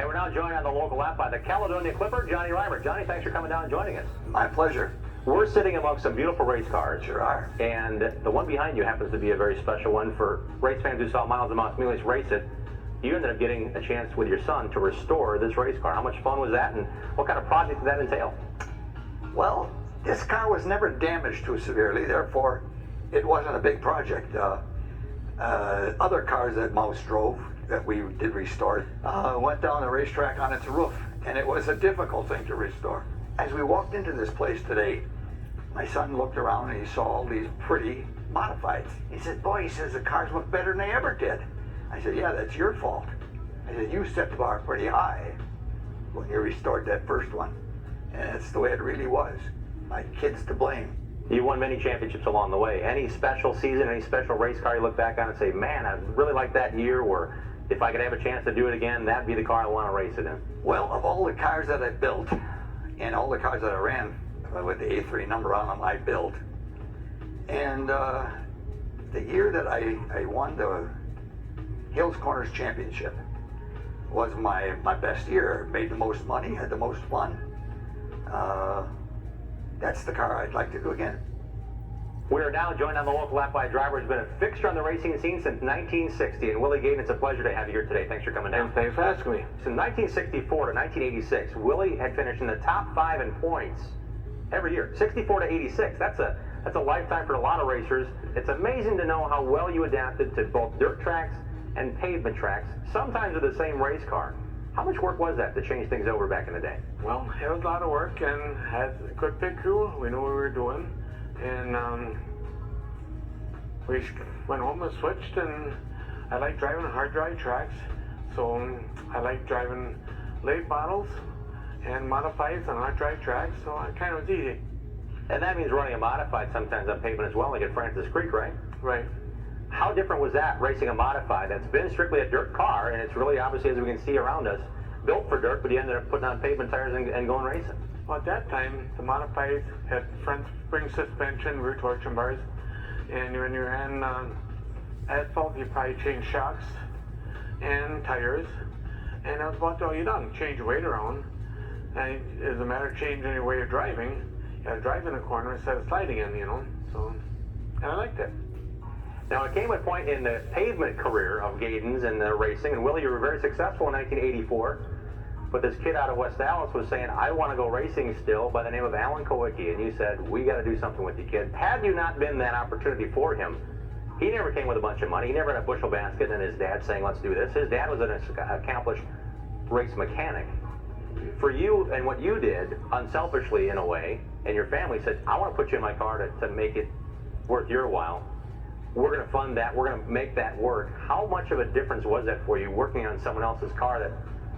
And we're now joined on the local app by the Caledonia Clipper, Johnny Reimer. Johnny, thanks for coming down and joining us. My pleasure. We're sitting amongst some beautiful race cars. Sure are. And the one behind you happens to be a very special one for race fans who saw Miles and Melius race it. You ended up getting a chance with your son to restore this race car. How much fun was that, and what kind of project did that entail? Well, this car was never damaged too severely, therefore it wasn't a big project. Other cars that Mouse drove that we did restore went down the racetrack on its roof, and it was a difficult thing to restore. As we walked into this place today, my son looked around and he saw all these pretty modifieds. He said, boy, he says, the cars look better than they ever did. I said, yeah, that's your fault. I said, you set the bar pretty high when you restored that first one. And that's the way it really was. My kid's to blame. You won many championships along the way. Any special season, any special race car you look back on and say, man, I really like that year, or if I could have a chance to do it again, that'd be the car I want to race it in? Well, of all the cars that I built, and all the cars that I ran with the A3 number on them, I built. And the year that I won the Hills Corners Championship was my best year. Made the most money, had the most fun. That's the car I'd like to do again. We are now joined on the local app by a driver who's been a fixture on the racing scene since 1960. And Willie, Goeden, it's a pleasure to have you here today. Thanks for coming down. And thanks for asking me. From 1964 to 1986, Willie had finished in the top 5 in points every year. 64 to 86. That's a lifetime for a lot of racers. It's amazing to know how well you adapted to both dirt tracks and pavement tracks, sometimes with the same race car. How much work was that to change things over back in the day? Well, it was a lot of work, and had a good pit crew. We knew what we were doing, and we went home and switched. And I like driving hard drive tracks, so I like driving late models and modifieds on hard drive tracks. So it kind of was easy. And that means running a modified sometimes on pavement as well, like at Francis Creek, right? Right. How different was that, racing a modified that's been strictly a dirt car, and it's really, obviously, as we can see around us, built for dirt, but you ended up putting on pavement tires and going racing? Well, at that time, the modifieds had front spring suspension, rear torsion bars, and when you ran asphalt, you probably changed shocks and tires, and that was about all you done. Change your weight around, and as a matter of changing your way of driving, you had to drive in a corner instead of sliding in, you know, so, and I liked it. Now, it came a point in the pavement career of Goeden's and the racing, and Willie, you were very successful in 1984, but this kid out of West Dallas was saying, I want to go racing still, by the name of Alan Kowicki, and you said, we got to do something with you, kid. Had you not been that opportunity for him, he never came with a bunch of money. He never had a bushel basket and his dad saying, let's do this. His dad was an accomplished race mechanic. For you and what you did, unselfishly in a way, and your family said, I want to put you in my car to make it worth your while. We're going to fund that. We're going to make that work. How much of a difference was that for you, working on someone else's car that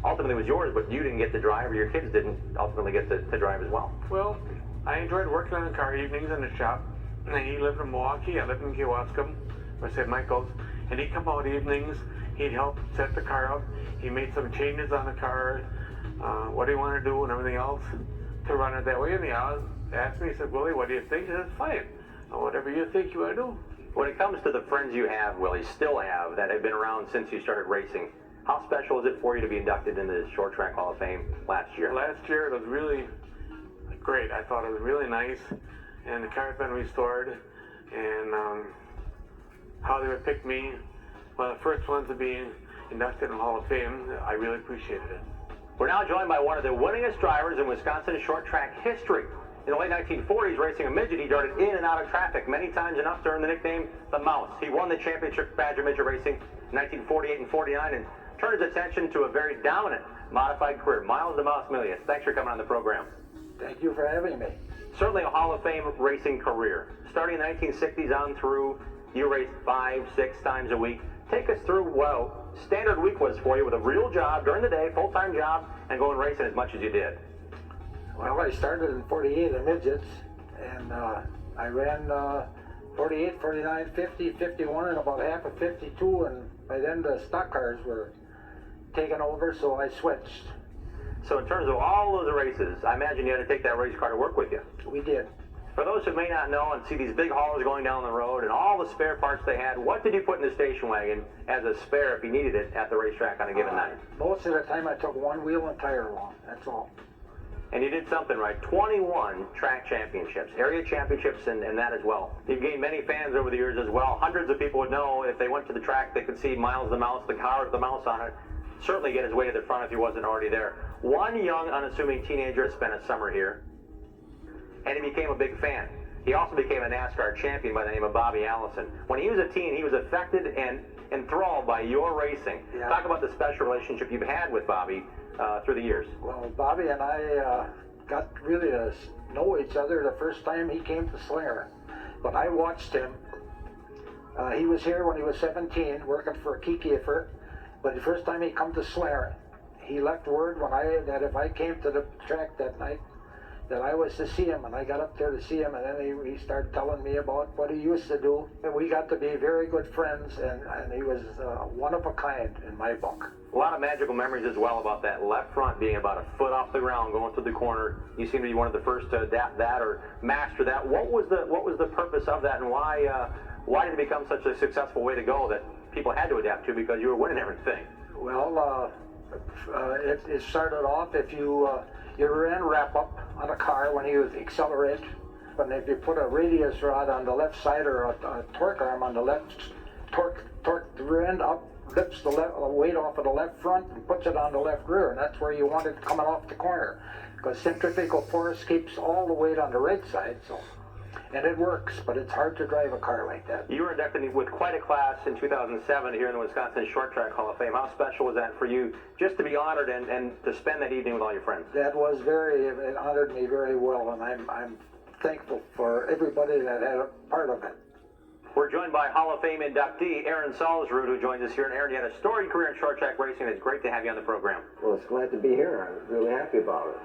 ultimately was yours, but you didn't get to drive, or your kids didn't ultimately get to drive as well? Well, I enjoyed working on the car evenings in the shop. And he lived in Milwaukee. I lived in Kewaskum, where St. Michael's. And he'd come out evenings. He'd help set the car up. He made some changes on the car, what he wanted to do and everything else to run it that way. And he asked me, he said, Willie, what do you think? He said, fine. Whatever you think you want to do. When it comes to the friends you have, Willie, still have, that have been around since you started racing, how special is it for you to be inducted into the Short Track Hall of Fame last year? Last year it was really great. I thought it was really nice, and the car's been restored, and how they would pick me, one of the first ones to be inducted in the Hall of Fame, I really appreciated it. We're now joined by one of the winningest drivers in Wisconsin short track history. In the late 1940s, racing a midget, he darted in and out of traffic many times enough to earn the nickname the Mouse. He won the championship badge of midget racing in 1948 and 49 and turned his attention to a very dominant modified career. Miles the Mouse Melius, thanks for coming on the program. Thank you for having me. Certainly a Hall of Fame racing career. Starting in the 1960s on through, you raced 5, 6 times a week. Take us through what standard week was for you with a real job during the day, full-time job, and going racing as much as you did. Well, I started in 48 in midgets, and I ran 48, 49, 50, 51, and about half of 52, and by then the stock cars were taken over, so I switched. So in terms of all those races, I imagine you had to take that race car to work with you. We did. For those who may not know and see these big haulers going down the road and all the spare parts they had, what did you put in the station wagon as a spare if you needed it at the racetrack on a given night? Most of the time I took one wheel and tire along, that's all. And you did something right. 21 track championships, area championships, and that as well. You've gained many fans over the years as well. Hundreds of people would know if they went to the track, they could see Miles the Mouse, the car with the mouse on it, certainly get his way to the front if he wasn't already there. One young, unassuming teenager spent a summer here, and he became a big fan. He also became a NASCAR champion by the name of Bobby Allison. When he was a teen, he was affected and enthralled by your racing. Yeah. Talk about the special relationship you've had with Bobby through the years. Well, Bobby and I got really to know each other the first time he came to Slinger. But I watched him. He was here when he was 17, working for Kikiefer. But the first time he come to Slinger, he left word that if I came to the track that night, that I was to see him, and I got up there to see him, and then he started telling me about what he used to do. And we got to be very good friends, and he was one of a kind in my book. A lot of magical memories as well about that left front being about a foot off the ground going through the corner. You seem to be one of the first to adapt that or master that. What was the purpose of that, and why did it become such a successful way to go that people had to adapt to because you were winning everything? Well, it started off if you ran wrap up on a car when you accelerate, and if you put a radius rod on the left side or a torque arm on the left, torque the rear end up, lifts the weight off of the left front and puts it on the left rear, and that's where you want it coming off the corner, because centrifugal force keeps all the weight on the right side. So, and it works, but it's hard to drive a car like that. You were inducted with quite a class in 2007 here in the Wisconsin Short Track Hall of Fame. How special was that for you, just to be honored and to spend that evening with all your friends? That was it honored me very well, and I'm thankful for everybody that had a part of it. We're joined by Hall of Fame inductee Aaron Solsrud, who joins us here. And Aaron, you had a storied career in short track racing. It's great to have you on the program. Well, it's glad to be here. I'm really happy about it.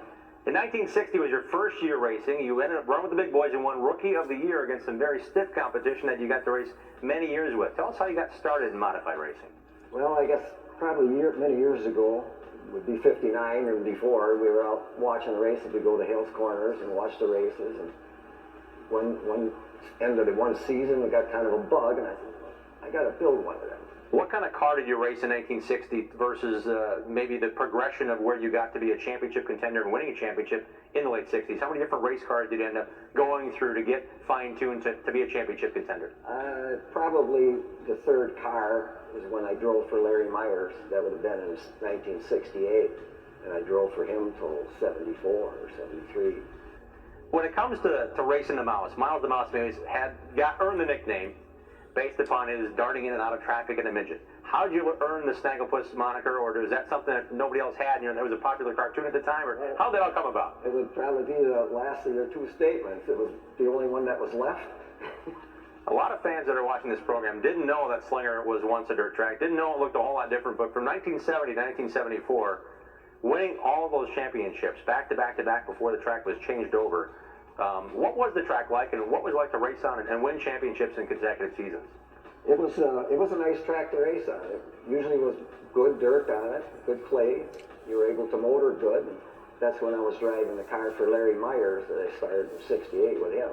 In 1960 was your first year racing. You ended up running with the big boys and won Rookie of the Year against some very stiff competition that you got to race many years with. Tell us how you got started in modified racing. Well, I guess probably many years ago, would be 59 or before, we were out watching the races. We go to Hales Corners and watch the races. And one end of the one season, we got kind of a bug, and I said, I got to build one of them. What kind of car did you race in 1960 versus maybe the progression of where you got to be a championship contender and winning a championship in the late 60s? How many different race cars did you end up going through to get fine-tuned to be a championship contender? Probably the third car was when I drove for Larry Myers. That would have been in 1968, and I drove for him till 74 or 73. When it comes to racing the Mouse, Miles the Mouse earned the nickname based upon his darting in and out of traffic in a midget. How did you earn the Snagglepuss moniker, or is that something that nobody else had? You know, there was a popular cartoon at the time, or how did that all come about? It would probably be the last of your two statements. It was the only one that was left. A lot of fans that are watching this program didn't know that Slinger was once a dirt track, didn't know it looked a whole lot different, but from 1970 to 1974, winning all those championships back to back to back before the track was changed over, what was the track like, and what was it like to race on and win championships in consecutive seasons? It was a nice track to race on. It usually was good dirt on it, good clay. You were able to motor good. And that's when I was driving the car for Larry Myers that I started in '68 with him.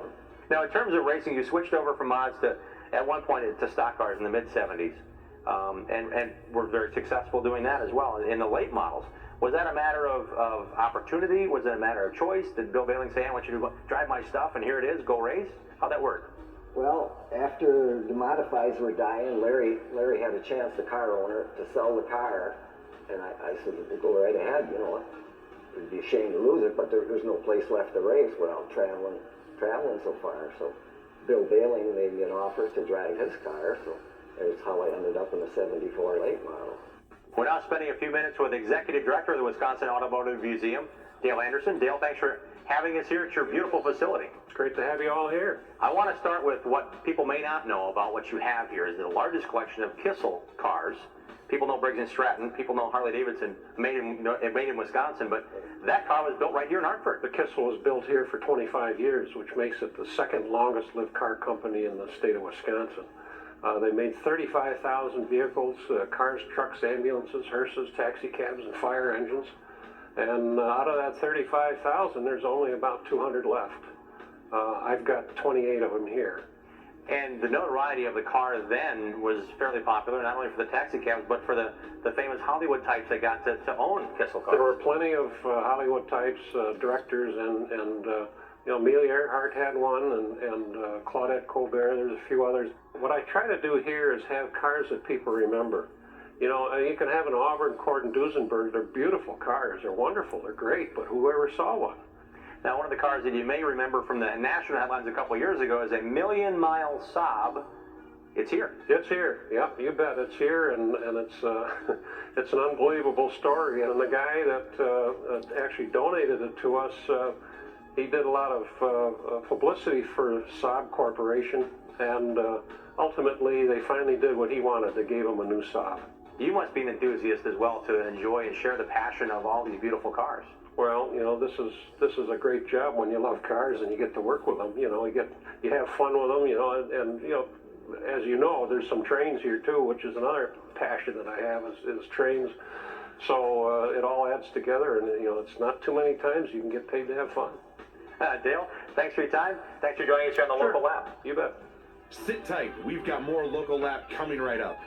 Now, in terms of racing, you switched over from mods to, at one point, to stock cars in the mid-'70s, and were very successful doing that as well in the late models. Was that a matter of opportunity? Was it a matter of choice? Did Bill Baling say, I want you to drive my stuff, and here it is, go race? How'd that work? Well, after the modifieds were dying, Larry had a chance, the car owner, to sell the car, and I said, go right ahead, you know, it'd be a shame to lose it, but there's no place left to race without traveling so far. So Bill Baling made me an offer to drive his car, so that's how I ended up in the '74 late model. We're now spending a few minutes with Executive Director of the Wisconsin Automotive Museum, Dale Anderson. Dale, thanks for having us here at your beautiful facility. It's great to have you all here. I want to start with what people may not know about what you have here. Is the largest collection of Kissel cars. People know Briggs & Stratton. People know Harley-Davidson, made in Wisconsin, but that car was built right here in Hartford. The Kissel was built here for 25 years, which makes it the second longest lived car company in the state of Wisconsin. They made 35,000 vehicles, cars, trucks, ambulances, hearses, taxi cabs, and fire engines. And out of that 35,000, there's only about 200 left. I've got 28 of them here. And the notoriety of the car then was fairly popular, not only for the taxi cabs, but for the famous Hollywood types that got to own Kissel cars. There were plenty of Hollywood types, directors, and Amelia Earhart had one, and Claudette Colbert. There's a few others. What I try to do here is have cars that people remember. You can have an Auburn Cord and Duesenberg. They're beautiful cars. They're wonderful. They're great. But whoever saw one? Now, one of the cars that you may remember from the national headlines a couple years ago is a million-mile Saab. It's here. It's here. Yep, you bet. It's here, and it's it's an unbelievable story. And the guy that actually donated it to us, he did a lot of publicity for Saab Corporation, and ultimately they finally did what he wanted. They gave him a new Saab. You must be an enthusiast as well to enjoy and share the passion of all these beautiful cars. Well, this is a great job when you love cars and you get to work with them. You have fun with them. And as you know, there's some trains here too, which is another passion that I have is trains. So it all adds together, and it's not too many times you can get paid to have fun. Dale, thanks for your time. Thanks for joining us here on the Local Lap. You bet. Sit tight. We've got more Local Lap coming right up.